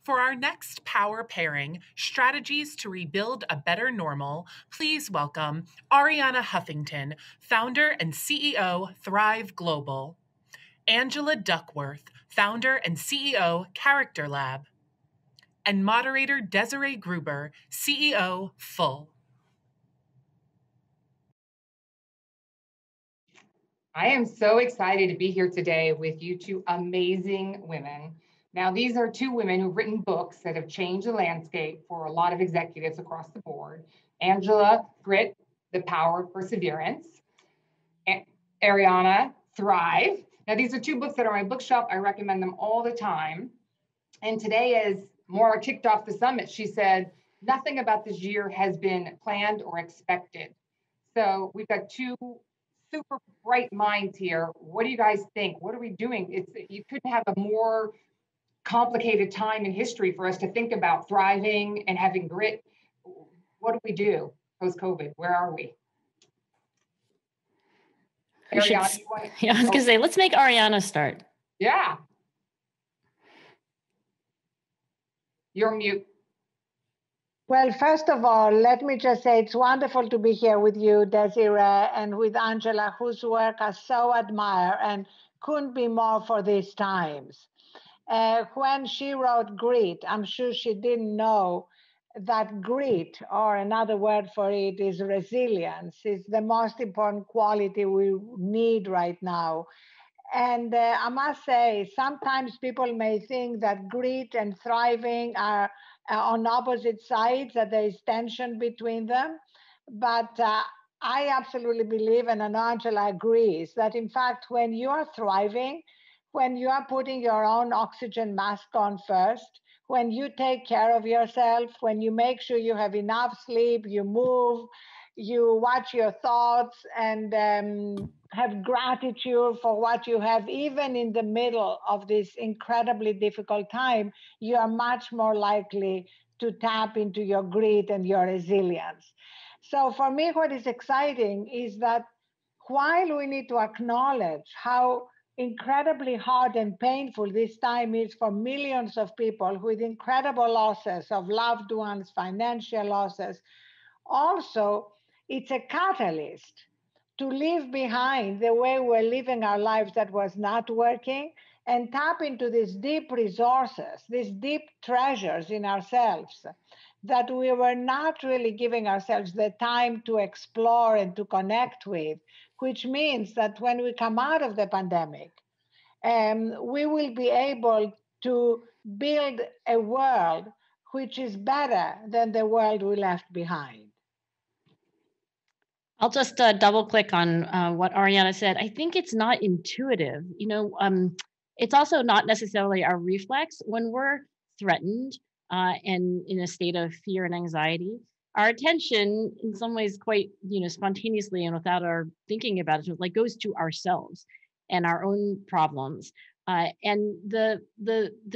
For our next power pairing, Strategies to Rebuild a Better Normal, please welcome Arianna Huffington, founder and CEO, Thrive Global, Angela Duckworth, founder and CEO, Character Lab, and moderator Desiree Gruber, CEO, Full. I am so excited to be here today with you two amazing women. Now, these are two women who've written books that have changed the landscape for a lot of executives across the board. Angela, Grit, The Power of Perseverance. Arianna, Thrive. Now, these are two books that are on my bookshelf. I recommend them all the time. And today, as Maura kicked off the summit, she said, nothing about this year has been planned or expected. So we've got two super bright minds here. What do you guys think? What are we doing? You couldn't have a more complicated time in history for us to think about thriving and having grit. What do we do post-COVID? Where are we? Arianna, I was going to say, let's make Arianna start. Yeah. You're mute. Well, first of all, let me just say it's wonderful to be here with you, Desiree, and with Angela, whose work I so admire and couldn't be more for these times. When she wrote Grit, I'm sure she didn't know that grit, or another word for it is resilience, is the most important quality we need right now. And I must say, sometimes people may think that grit and thriving are on opposite sides, that there is tension between them. But I absolutely believe, and Angela agrees, that in fact, when you are thriving, when you are putting your own oxygen mask on first, when you take care of yourself, when you make sure you have enough sleep, you move, you watch your thoughts, and have gratitude for what you have, even in the middle of this incredibly difficult time, you are much more likely to tap into your grit and your resilience. So for me, what is exciting is that while we need to acknowledge how incredibly hard and painful this time is for millions of people with incredible losses of loved ones, financial losses, also it's a catalyst to leave behind the way we're living our lives that was not working and tap into these deep resources, these deep treasures in ourselves that we were not really giving ourselves the time to explore and to connect with, which means that when we come out of the pandemic, we will be able to build a world which is better than the world we left behind. I'll just double click on what Arianna said. I think it's not intuitive. It's also not necessarily our reflex when we're threatened and in a state of fear and anxiety. Our attention, in some ways, quite spontaneously and without our thinking about it, like goes to ourselves and our own problems. And the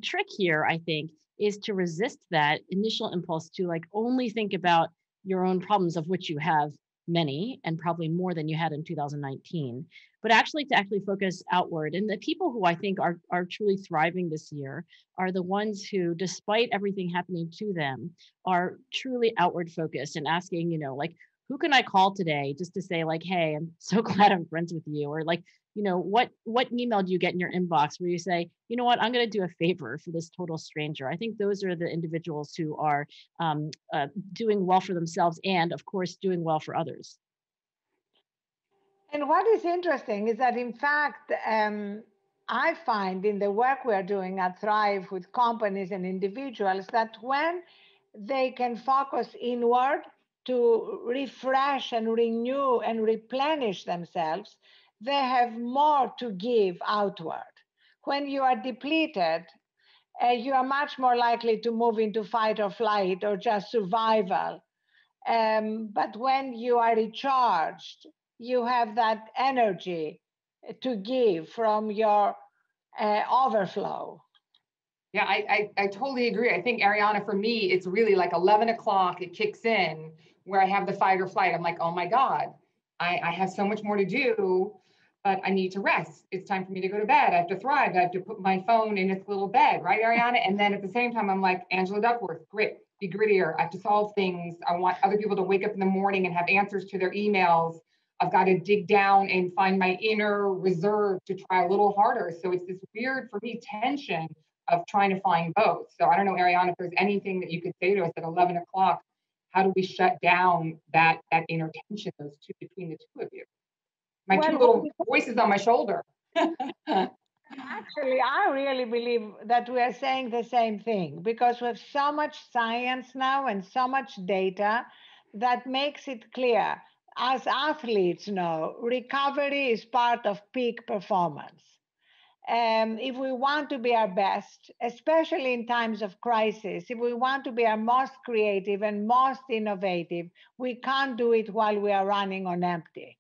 trick here, I think, is to resist that initial impulse to only think about your own problems, of which you have many and probably more than you had in 2019, but actually to focus outward. And the people who I think are truly thriving this year are the ones who, despite everything happening to them, are truly outward focused and asking, who can I call today just to say hey, I'm so glad I'm friends with you, or what email do you get in your inbox where you say, you know what, I'm going to do a favor for this total stranger. I think those are the individuals who are doing well for themselves and, of course, doing well for others. And what is interesting is that, in fact, I find in the work we're doing at Thrive with companies and individuals that when they can focus inward to refresh and renew and replenish themselves, they have more to give outward. When you are depleted, you are much more likely to move into fight or flight or just survival. But when you are recharged, you have that energy to give from your overflow. Yeah, I totally agree. I think, Arianna, for me, it's really like 11 o'clock, it kicks in where I have the fight or flight. I'm like, oh my God, I have so much more to do. but I need to rest. It's time for me to go to bed. I have to thrive. I have to put my phone in its little bed, right, Arianna? And then at the same time, I'm like, Angela Duckworth, grit, be grittier. I have to solve things. I want other people to wake up in the morning and have answers to their emails. I've got to dig down and find my inner reserve to try a little harder. So it's this weird, for me, tension of trying to find both. So I don't know, Arianna, if there's anything that you could say to us at 11 o'clock, how do we shut down that inner tension, those two, between the two of you? My two little voices on my shoulder. Actually, I really believe that we are saying the same thing because we have so much science now and so much data that makes it clear. As athletes know, recovery is part of peak performance. If we want to be our best, especially in times of crisis, if we want to be our most creative and most innovative, we can't do it while we are running on empty.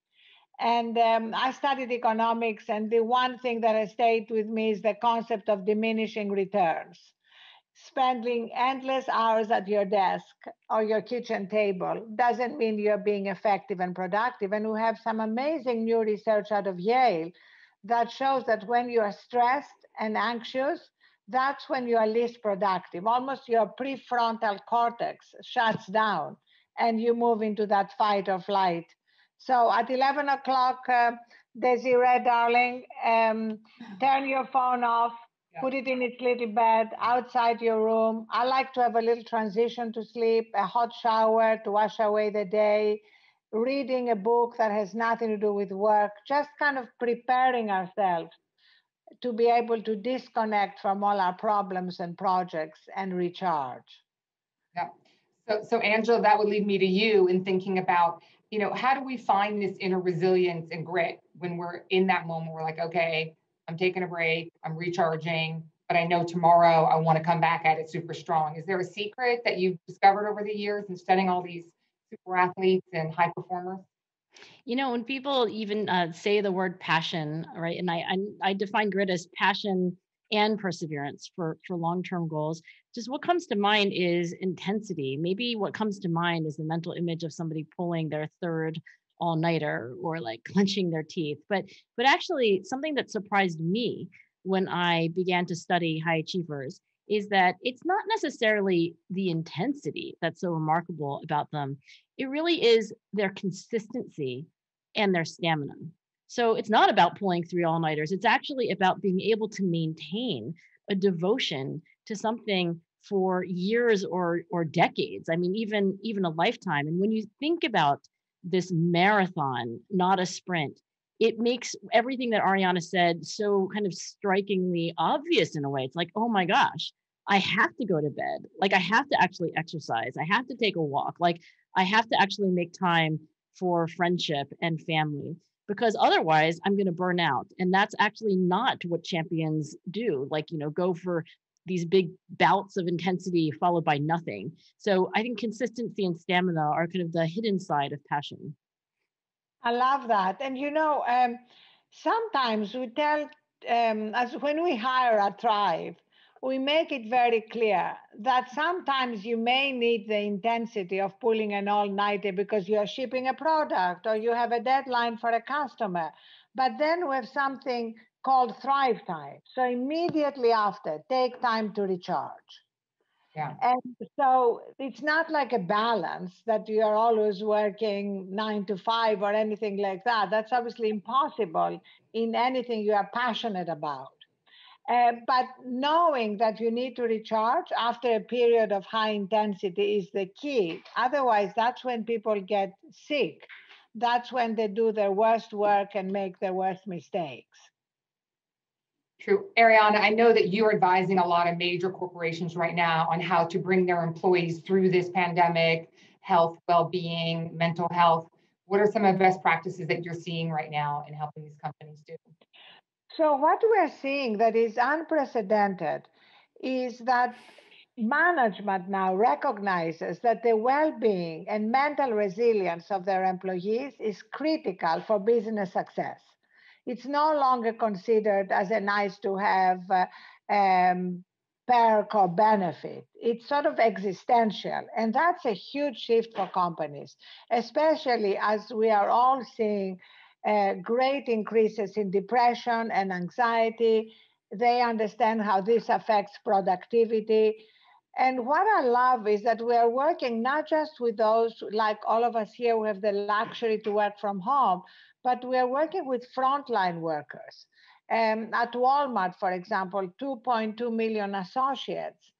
And I studied economics, and the one thing that has stayed with me is the concept of diminishing returns. Spending endless hours at your desk or your kitchen table doesn't mean you're being effective and productive. And we have some amazing new research out of Yale that shows that when you are stressed and anxious, that's when you are least productive. Almost your prefrontal cortex shuts down and you move into that fight or flight. So at 11 o'clock, Desiree, darling, turn your phone off, put it in its little bed outside your room. I like to have a little transition to sleep, a hot shower to wash away the day, reading a book that has nothing to do with work, just kind of preparing ourselves to be able to disconnect from all our problems and projects and recharge. Yeah. So Angela, that would lead me to you in thinking about, how do we find this inner resilience and grit when we're in that moment? We're like, okay, I'm taking a break, I'm recharging, but I know tomorrow I want to come back at it super strong. Is there a secret that you've discovered over the years in studying all these super athletes and high performers? When people even say the word passion, right? And I define grit as passion and perseverance for long-term goals. Just what comes to mind is intensity. Maybe what comes to mind is the mental image of somebody pulling their third all-nighter or like clenching their teeth. But actually, something that surprised me when I began to study high achievers is that it's not necessarily the intensity that's so remarkable about them. It really is their consistency and their stamina. So it's not about pulling three all-nighters. It's actually about being able to maintain a devotion to something for years or decades. I mean, even a lifetime. And when you think about this marathon, not a sprint, it makes everything that Arianna said so kind of strikingly obvious in a way. It's like, oh my gosh, I have to go to bed. Like I have to actually exercise. I have to take a walk. Like I have to actually make time for friendship and family because otherwise I'm going to burn out. And that's actually not what champions do. Like, go for these big bouts of intensity followed by nothing. So I think consistency and stamina are kind of the hidden side of passion. I love that. And sometimes we tell, as when we hire a tribe, we make it very clear that sometimes you may need the intensity of pulling an all-nighter because you are shipping a product or you have a deadline for a customer. But then we have something called thrive time. So immediately after, take time to recharge. Yeah. And so it's not like a balance that you are always working 9 to 5 or anything like that. That's obviously impossible in anything you are passionate about. But knowing that you need to recharge after a period of high intensity is the key. Otherwise, that's when people get sick. That's when they do their worst work and make their worst mistakes. True. Arianna, I know that you're advising a lot of major corporations right now on how to bring their employees through this pandemic, health, well-being, mental health. What are some of the best practices that you're seeing right now in helping these companies do? So what we're seeing that is unprecedented is that management now recognizes that the well-being and mental resilience of their employees is critical for business success. It's no longer considered as a nice to have perk or benefit. It's sort of existential. And that's a huge shift for companies, especially as we are all seeing great increases in depression and anxiety. They understand how this affects productivity. And what I love is that we are working not just with those, like all of us here who have the luxury to work from home, but we are working with frontline workers. At Walmart, for example, 2.2 million associates,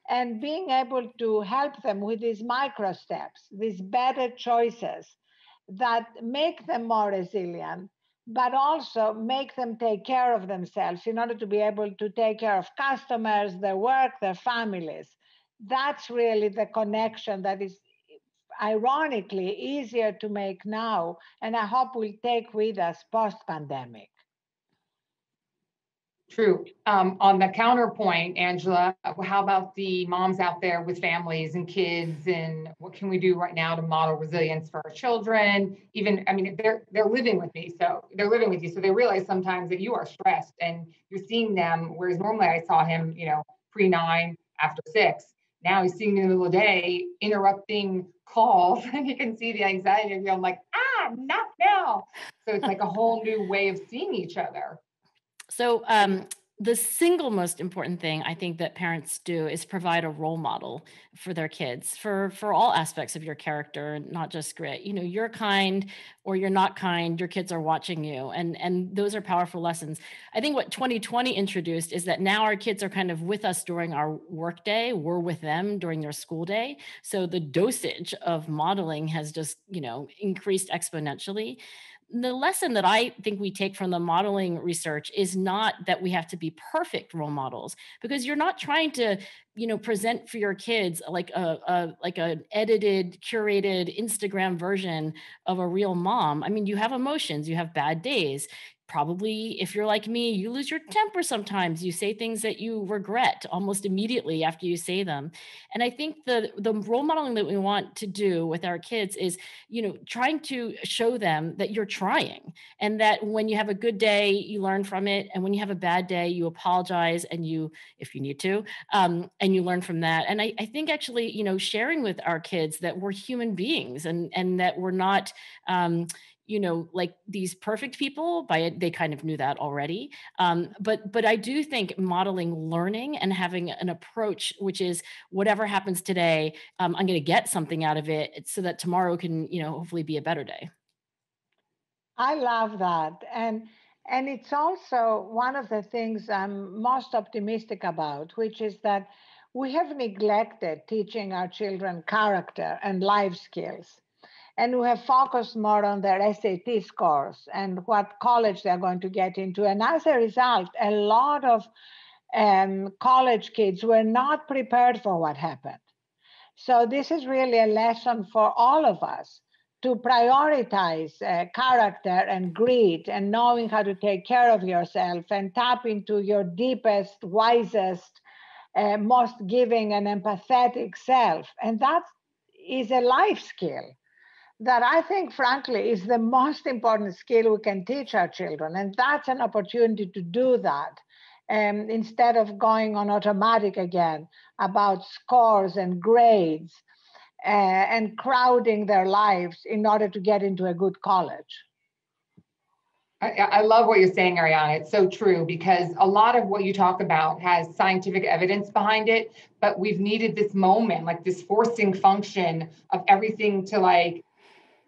and being able to help them with these micro steps, these better choices that make them more resilient, but also make them take care of themselves in order to be able to take care of customers, their work, their families. That's really the connection that is ironically easier to make now, and I hope we'll take with us post-pandemic. True. On the counterpoint, Angela, how about the moms out there with families and kids, and what can we do right now to model resilience for our children? Even, I mean, they're living with me, so they're living with you, so they realize sometimes that you are stressed and you're seeing them, whereas normally I saw him, pre-9, after 6. Now he's seeing me in the middle of the day, interrupting calls, and you can see the anxiety. And I'm like, not now. So it's like a whole new way of seeing each other. So the single most important thing I think that parents do is provide a role model for their kids for all aspects of your character, not just grit. You're kind or you're not kind, your kids are watching you. And those are powerful lessons. I think what 2020 introduced is that now our kids are kind of with us during our work day. We're with them during their school day. So the dosage of modeling has just, increased exponentially. The lesson that I think we take from the modeling research is not that we have to be perfect role models, because you're not trying to, present for your kids like an edited, curated Instagram version of a real mom. I mean, you have emotions, you have bad days. Probably, if you're like me, you lose your temper sometimes. You say things that you regret almost immediately after you say them. And I think the role modeling that we want to do with our kids is, trying to show them that you're trying, and that when you have a good day, you learn from it. And when you have a bad day, you apologize, and if you need to, and you learn from that. And I think actually, sharing with our kids that we're human beings, and that we're not, like these perfect people. They kind of knew that already. But I do think modeling learning and having an approach, which is whatever happens today, I'm going to get something out of it so that tomorrow can, hopefully be a better day. I love that. And it's also one of the things I'm most optimistic about, which is that we have neglected teaching our children character and life skills. And we have focused more on their SAT scores and what college they're going to get into. And as a result, a lot of college kids were not prepared for what happened. So this is really a lesson for all of us to prioritize character and grit and knowing how to take care of yourself and tap into your deepest, wisest, most giving and empathetic self. And that is a life skill that I think, frankly, is the most important skill we can teach our children. And that's an opportunity to do that instead of going on automatic again about scores and grades and crowding their lives in order to get into a good college. I love what you're saying, Arianna. It's so true, because a lot of what you talk about has scientific evidence behind it, but we've needed this moment, like this forcing function of everything to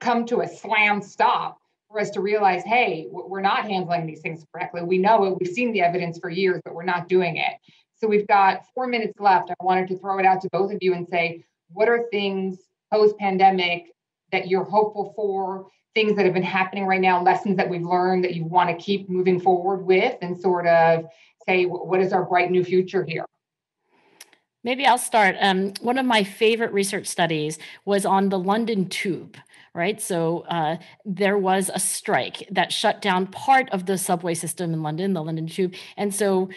come to a slam stop for us to realize, hey, we're not handling these things correctly. We know it. We've seen the evidence for years, but we're not doing it. So we've got 4 minutes left. I wanted to throw it out to both of you and say, what are things post-pandemic that you're hopeful for, things that have been happening right now, lessons that we've learned that you want to keep moving forward with, and sort of say, what is our bright new future here? Maybe I'll start. One of my favorite research studies was on the London Tube, right? So there was a strike that shut down part of the subway system in London, the London Tube. And so,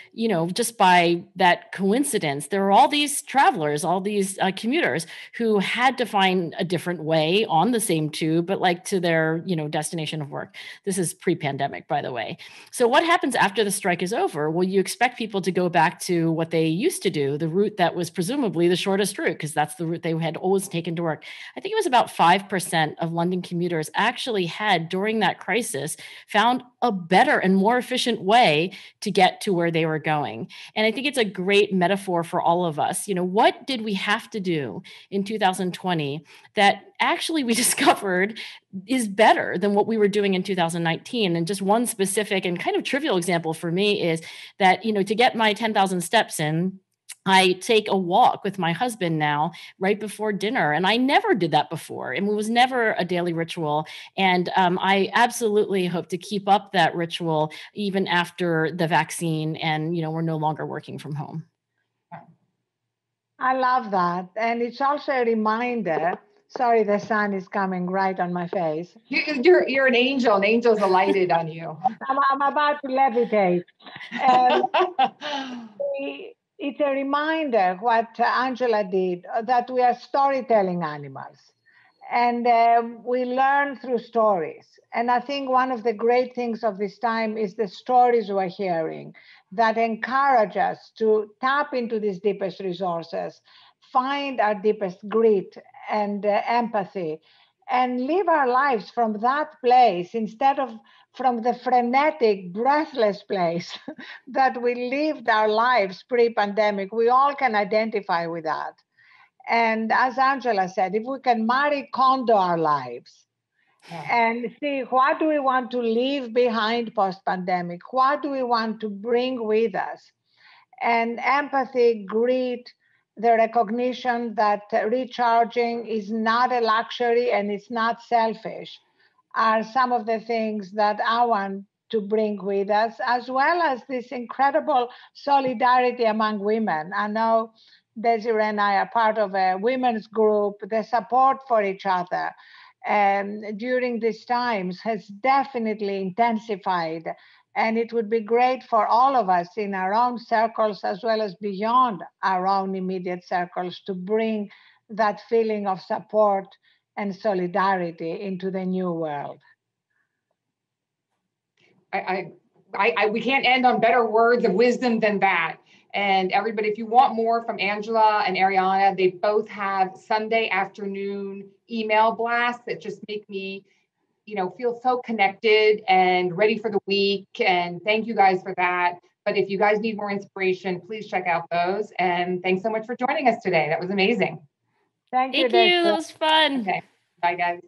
just by that coincidence, there were all these travelers, all these commuters who had to find a different way on the same tube, but to their, destination of work. This is pre-pandemic, by the way. So what happens after the strike is over? Well, you expect people to go back to what they used to do, the route that was presumably the shortest route, because that's the route they had always taken to work. I think it was about 5% of London commuters actually had during that crisis found a better and more efficient way to get to where they were going. And I think it's a great metaphor for all of us. What did we have to do in 2020 that actually we discovered is better than what we were doing in 2019? And just one specific and kind of trivial example for me is that, to get my 10,000 steps in, I take a walk with my husband now right before dinner. And I never did that before. And it was never a daily ritual. And I absolutely hope to keep up that ritual even after the vaccine and, we're no longer working from home. I love that. And it's also a reminder. Sorry, the sun is coming right on my face. You're an angel, and angels alighted on you. I'm about to levitate. It's a reminder what Angela did, that we are storytelling animals. And we learn through stories. And I think one of the great things of this time is the stories we're hearing that encourage us to tap into these deepest resources, find our deepest grit and empathy, and live our lives from that place instead of from the frenetic, breathless place that we lived our lives pre-pandemic. We all can identify with that. And as Angela said, if we can Marie Kondo our lives and see what do we want to leave behind post-pandemic, what do we want to bring with us, and empathy, grit, the recognition that recharging is not a luxury and it's not selfish, are some of the things that I want to bring with us, as well as this incredible solidarity among women. I know Desiree and I are part of a women's group. The support for each other during these times has definitely intensified. And it would be great for all of us in our own circles, as well as beyond our own immediate circles, to bring that feeling of support and solidarity into the new world. We can't end on better words of wisdom than that. And everybody, if you want more from Angela and Arianna, they both have Sunday afternoon email blasts that just make me, feel so connected and ready for the week. And thank you guys for that. But if you guys need more inspiration, please check out those. And thanks so much for joining us today. That was amazing. Thank you. That was fun. Okay. Bye, guys.